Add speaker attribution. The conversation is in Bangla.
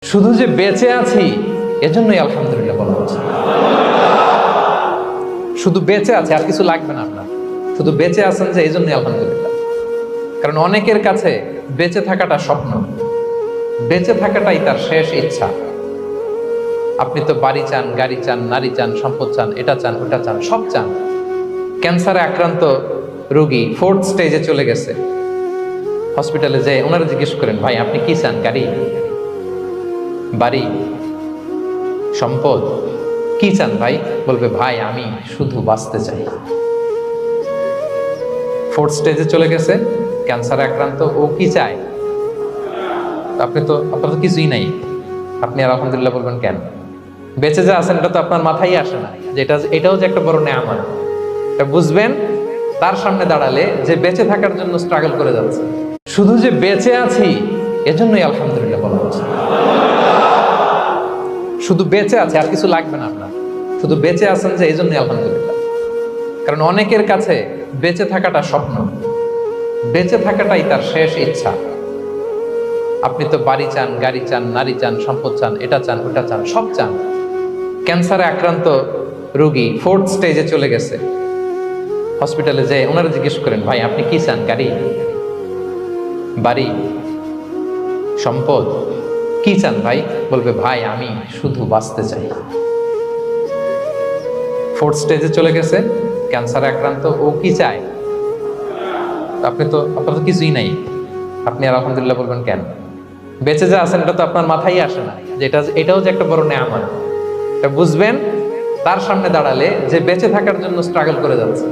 Speaker 1: শুধু যে বেঁচে আছি এজন্যই আলহামদুলিল্লাহ বলা উচিত। শুধু বেঁচে আছে, আর কিছু লাগবে না আপনার। শুধু বেঁচে আছেন যে এই জন্যই আলহামদুলিল্লাহ। কারণ অনেকের কাছে বেঁচে থাকাটা স্বপ্ন, বেঁচে থাকাটাই তার শেষ ইচ্ছা। আপনি তো বাড়ি চান, গাড়ি চান, নারী চান, সম্পদ চান, এটা চান, ওটা চান, সব চান। ক্যান্সারে আক্রান্ত রোগী 4th স্টেজে চলে গেছে, হসপিটালে যেয়ে ওনারা জিজ্ঞেস করেন, ভাই আপনি কি চান? গাড়ি, বাড়ি, সম্পদ, কি চান ভাই? বলবে, ভাই আমি শুধু বাঁচতে চাই। 4th স্টেজে চলে গেছে, ক্যান্সারে আক্রান্ত, ও কি চায়? আপনার তো কিছুই নাই, আপনি আর আলহামদুলিল্লাহ বলবেন কেন? বেঁচে যা আছেন এটা তো আপনার মাথায় আসে না, যে এটাও যে একটা বড় নেয়ামত। এটা বুঝবেন তার সামনে দাঁড়ালে, যে বেঁচে থাকার জন্য স্ট্রাগল করে যাচ্ছে। শুধু যে বেঁচে আছি এজন্যই আলহামদুলিল্লাহ বলা উচিত। শুধু বেঁচে আছে, আর কিছু লাগবে না আপনার। শুধু বেঁচে আছেন যে এই জন্যই আলহামদুলিল্লাহ। কারণ অনেকের কাছে বেঁচে থাকাটা স্বপ্ন, বেঁচে থাকাটাই তার শেষ ইচ্ছা। আপনি তো বাড়ি চান, গাড়ি চান, নারী চান, সম্পদ চান, এটা চান, ওটা চান, সব চান। ক্যান্সারে আক্রান্ত রোগী 4th স্টেজে চলে গেছে, হসপিটালে যেয়ে ওনারা জিজ্ঞেস করেন, ভাই আপনি কি চান? গাড়ি, বাড়ি, সম্পদ, কি চান ভাই? বলবে, ভাই আমি শুধু বাঁচতে চাই। 4th স্টেজে চলে গেছে, ক্যান্সারে আক্রান্ত, ও কি চায়? আপনার তো কিছুই নাই, আপনি আর আলহামদুলিল্লাহ বলবেন কেন? বেঁচে যা আছেন এটা তো আপনার মাথায় আসে না, যে এটাও যে একটা বড় নেয়ামত। এটা বুঝবেন তার সামনে দাঁড়ালে, যে বেঁচে থাকার জন্য স্ট্রাগল করে যাচ্ছে।